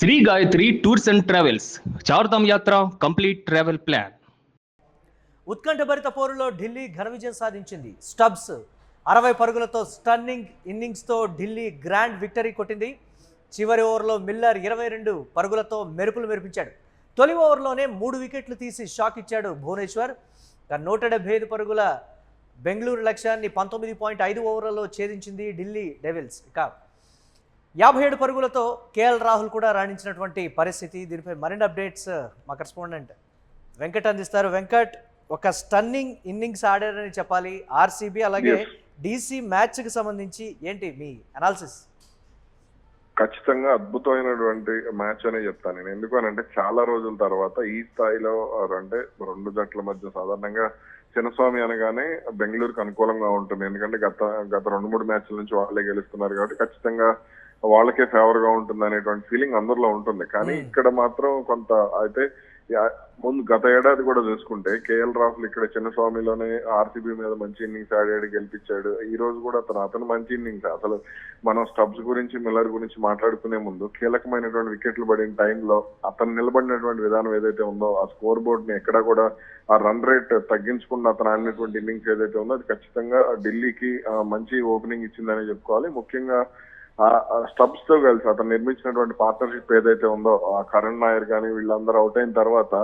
Shri Gayatri tours and travels Chardham Yatra complete travel plan. ఉత్కంఠభరిత పోరులో ఢిల్లీ ఘన విజయం సాధించింది. స్టబ్స్ 60 పరుగులతో స్టన్నింగ్ ఇన్నింగ్స్తో ఢిల్లీ గ్రాండ్ విక్టరీ కొట్టింది. చివరి ఓవర్లో మిల్లర్ 22 పరుగులతో మెరుపులు మెరిపించాడు. తొలి ఓవర్లోనే 3 వికెట్లు తీసి షాక్ ఇచ్చాడు భువనేశ్వర్. 175 పరుగుల బెంగళూరు లక్ష్యాన్ని 19.5 ఓవర్లలో ఛేదించింది ఢిల్లీ డెవిల్స్. ఇక 57 పరుగులతో కేఎల్ రాహుల్ కూడా రాణించినటువంటి పరిస్థితి. దీనిపై మరిన్ని అప్డేట్స్ మా కరెస్పాండెంట్ వెంకట్ అందిస్తారు. వెంకట్, ఒక స్టన్నింగ్ ఇన్నింగ్స్ ఆడారని చెప్పాలి ఆర్సీబీ, అలాగే డీసీ మ్యాచ్కి సంబంధించి ఏంటి మీ అనాలిసిస్? ఖచ్చితంగా అద్భుతమైనటువంటి మ్యాచ్ అనే చెప్తాను నేను. ఎందుకు అని అంటే చాలా రోజుల తర్వాత ఈ స్థాయిలో అంటే రెండు జట్ల మధ్య సాధారణంగా చిన్నస్వామి అనగానే బెంగళూరుకు అనుకూలంగా ఉంటుంది. ఎందుకంటే గత 2-3 మ్యాచ్ల నుంచి వాళ్ళే గెలుస్తున్నారు కాబట్టి ఖచ్చితంగా వాళ్ళకే ఫేవర్ గా ఉంటుంది అనేటువంటి ఫీలింగ్ అందరిలో ఉంటుంది. కానీ ఇక్కడ మాత్రం కొంత అయితే ముందు గత ఏడాది కూడా చూసుకుంటే కేఎల్ రాహుల్ ఇక్కడ చిన్నస్వామిలోనే ఆర్సీబీ మీద మంచి ఇన్నింగ్స్ ఆడాడు, గెలిపించాడు. ఈ రోజు కూడా అతను మంచి ఇన్నింగ్స్. అసలు మనం స్టబ్స్ గురించి మిల్లర్ గురించి మాట్లాడుకునే ముందు కీలకమైనటువంటి వికెట్లు పడిన టైంలో అతను నిలబడినటువంటి విధానం ఏదైతే ఉందో ఆ స్కోర్ బోర్డ్ ని ఎక్కడా కూడా ఆ రన్ రేట్ తగ్గించకుండా అతను ఆడినటువంటి ఇన్నింగ్స్ ఏదైతే ఉందో అది ఖచ్చితంగా ఢిల్లీకి మంచి ఓపెనింగ్ ఇచ్చిందని చెప్పుకోవాలి. ముఖ్యంగా స్టబ్స్ తో కలిసి అతను నిర్మించినటువంటి పార్ట్నర్షిప్ ఏదైతే ఉందో ఆ కరణ్ నాయర్ కానీ వీళ్ళందరూ అవుట్ అయిన తర్వాత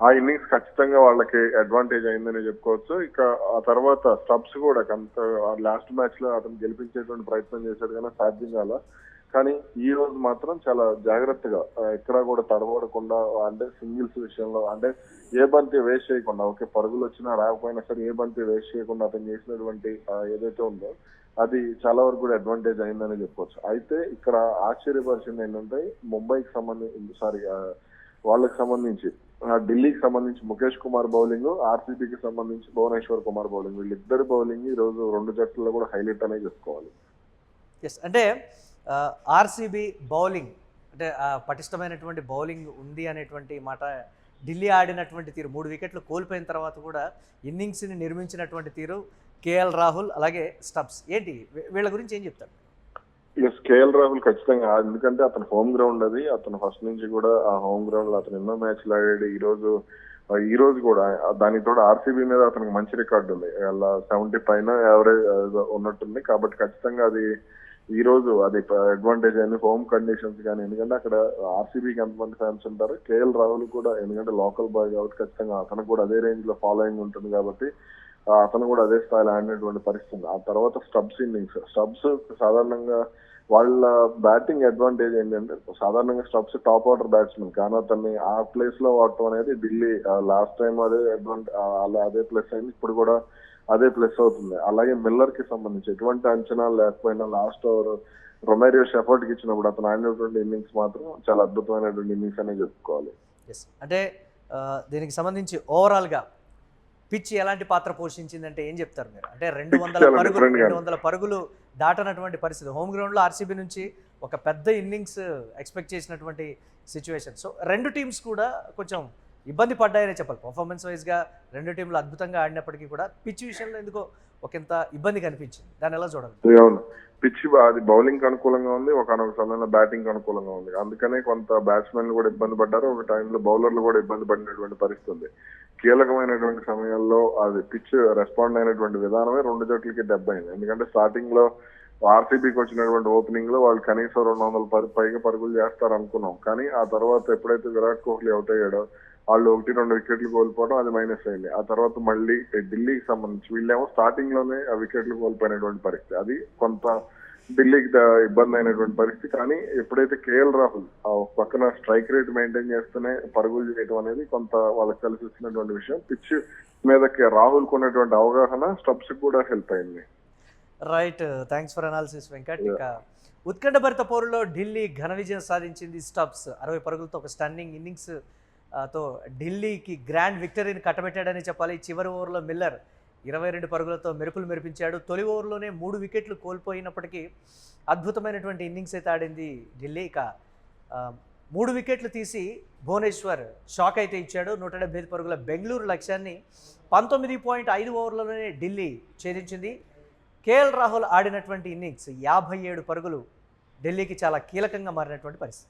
ఆ ఇన్నింగ్స్ ఖచ్చితంగా వాళ్ళకి అడ్వాంటేజ్ అయిందని చెప్పుకోవచ్చు. ఇక ఆ తర్వాత స్టబ్స్ కూడా లాస్ట్ మ్యాచ్ లో అతను గెలిపించేటువంటి ప్రయత్నం చేశాడు కానీ సాధ్యం కాల. కానీ ఈ రోజు మాత్రం చాలా జాగ్రత్తగా ఎక్కడా కూడా తడబడకుండా అంటే సింగిల్స్ విషయంలో అంటే ఏ బంతి వేస్ట్ చేయకుండా, ఓకే పరుగులు వచ్చినా రాకపోయినా సరే ఏ బంతి వేస్ట్ చేయకుండా అతను చేసినటువంటి ఏదైతే ఉందో అది చాలా వరకు కూడా అడ్వాంటేజ్ అయిందని చెప్పుకోవచ్చు. అయితే ఇక్కడ ఆశ్చర్యపరిచింది ఏంటంటే ముంబైకి వాళ్ళకి సంబంధించి ఢిల్లీకి సంబంధించి ముఖేష్ కుమార్ బౌలింగ్, ఆర్సీబీకి సంబంధించి భువనేశ్వర్ కుమార్ బౌలింగ్, వీళ్ళిద్దరు బౌలింగ్ ఈ రోజు రెండు జట్లలో కూడా హైలైట్ అనే చెప్పుకోవాలి. ఎస్, అంటే ఆర్సీబీ బౌలింగ్ అంటే పటిష్టమైనటువంటి బౌలింగ్ ఉంది అనేటువంటి మాట. ఢిల్లీ ఆడినటువంటి తీరు, 3 వికెట్లు కోల్పోయిన తర్వాత కూడా ఇన్నింగ్స్ని నిర్మించినటువంటి తీరు, కేఎల్ రాహుల్ అలాగే స్టబ్స్, ఏంటి వీళ్ళ గురించి ఏం చెప్తారు? ఎస్, కేఎల్ రాహుల్ ఖచ్చితంగా. ఎందుకంటే అతను హోమ్ గ్రౌండ్ అది, అతను ఫస్ట్ నుంచి కూడా ఆ హోమ్ గ్రౌండ్ లో అతను ఎన్నో మ్యాచ్లు ఆడాడు. ఈ రోజు కూడా దానితో ఆర్సీబీ మీద అతనికి మంచి రికార్డు ఉంది, అలా 70 పైన యావరేజ్ ఉన్నట్టుంది. కాబట్టి ఖచ్చితంగా అది ఈ రోజు అది అడ్వాంటేజ్ అయింది హోమ్ కండిషన్స్ కానీ. ఎందుకంటే అక్కడ ఆర్సీబీకి ఎంతమంది ఫ్యాన్స్ ఉంటారు, కేఎల్ రాహుల్ కూడా ఎందుకంటే లోకల్ బాయ్ కాబట్టి ఖచ్చితంగా అతనికి కూడా అదే రేంజ్ లో ఫాలోయింగ్ ఉంటుంది కాబట్టి అతను కూడా అదే స్థాయిలో ఆడినటువంటి పరిస్థితి. ఆ తర్వాత స్టబ్స్ ఇన్నింగ్స్, స్టబ్స్ సాధారణంగా వాళ్ళ బ్యాటింగ్ అడ్వాంటేజ్ ఏంటంటే సాధారణంగా స్టబ్స్ టాప్ ఆర్డర్ బ్యాట్స్మెన్ కానీ అతన్ని ఆ ప్లేస్ లో వాడటం అనేది ఢిల్లీ లాస్ట్ టైం అదే ప్లస్ అయింది, ఇప్పుడు కూడా అదే ప్లస్ అవుతుంది. అలాగే మిల్లర్ కి సంబంధించి ఎటువంటి అంచనాలు లేకపోయినా లాస్ట్ ఓవర్ రొమారియో షెఫర్డ్ కి ఇచ్చినప్పుడు అతను ఆడినటువంటి ఇన్నింగ్స్ మాత్రం చాలా అద్భుతమైనటువంటి ఇన్నింగ్స్ అనే చెప్పుకోవాలి. అంటే దీనికి సంబంధించి ఓవరాల్ గా పిచ్ ఎలాంటి పాత్ర పోషించిందంటే ఏం చెప్తారు మీరు? అంటే 200 పరుగులు దాటనటువంటి పరిస్థితి, హోమ్ గ్రౌండ్ లో ఆర్సీబీ నుంచి ఒక పెద్ద ఇన్నింగ్స్ ఎక్స్పెక్ట్ చేసినటువంటి సిచ్యువేషన్. సో రెండు టీమ్స్ కూడా కొంచెం ఇబ్బంది పడ్డాయనే చెప్పాలి. పర్ఫార్మెన్స్ వైజ్గా రెండు టీంలు అద్భుతంగా ఆడినప్పటికీ కూడా పిచ్ విషయంలో ఎందుకో ఒకంత ఇబ్బంది కనిపించింది. దాన్ని ఎలా చూడాలి? అవును, పిచ్ అది బౌలింగ్ అనుకూలంగా ఉంది, ఒకనొక సమయంలో బ్యాటింగ్ అనుకూలంగా ఉంది. అందుకనే కొంత బ్యాట్స్మెన్లు కూడా ఇబ్బంది పడ్డారు, ఒక టైంలో బౌలర్లు కూడా ఇబ్బంది పడినటువంటి పరిస్థితి ఉంది. కీలకమైనటువంటి సమయంలో అది పిచ్ రెస్పాండ్ అయినటువంటి విధానమే రెండు జట్లకి దెబ్బ అయింది. ఎందుకంటే స్టార్టింగ్ లో ఆర్సీబీకి వచ్చినటువంటి ఓపెనింగ్ లో వాళ్ళు కనీసం 200 పైగా పరుగులు చేస్తారు అనుకున్నాం. కానీ ఆ తర్వాత ఎప్పుడైతే విరాట్ కోహ్లీ అవుట్ అయ్యాడో వాళ్ళు 1-2 వికెట్లు కోల్పోవడం అది మైనస్ అయింది. ఆ తర్వాత మళ్ళీ ఢిల్లీకి సంబంధించి వీళ్ళేమో స్టార్టింగ్ లోనే ఆ వికెట్లు కోల్పోయినటువంటి పరిస్థితి, అది కొంత ఢిల్లీకి ఇబ్బంది అయినటువంటి పరిస్థితి. కానీ ఎప్పుడైతే కేఎల్ రాహుల్ పక్కన స్ట్రైక్ రేట్ మెయింటైన్ చేస్తూనే పరుగులు చేయడం అనేది కొంత వాళ్ళకి కలిసి వచ్చినటువంటి విషయం. పిచ్ మీదకి రాహుల్ కొన్నటువంటి అవగాహన స్టబ్స్ కూడా హెల్ప్ అయింది. Right, thanks for analysis Venkat. ఇక ఉత్కంఠభరిత పోరులో ఢిల్లీ ఘన విజయం సాధించింది. స్టబ్స్ 60 పరుగులతో ఒక స్టన్నింగ్ ఇన్నింగ్స్ తో ఢిల్లీకి గ్రాండ్ విక్టరీని కట్టబెట్టాడని చెప్పాలి. చివరి ఓవర్లో మిల్లర్ 22 పరుగులతో మెరుపులు మెరిపించాడు. తొలి ఓవర్లోనే 3 వికెట్లు కోల్పోయినప్పటికీ అద్భుతమైనటువంటి ఇన్నింగ్స్ అయితే ఆడింది ఢిల్లీ. ఇక 3 వికెట్లు తీసి భువనేశ్వర్ షాక్ అయితే ఇచ్చాడు. 175 పరుగుల బెంగళూరు లక్ష్యాన్ని 19.5 ఓవర్లలోనే ఢిల్లీ ఛేదించింది. కేఎల్ రాహుల్ ఆడినటువంటి ఇన్నింగ్స్ 57 పరుగులు ఢిల్లీకి చాలా కీలకంగా మారినటువంటి పరిస్థితి.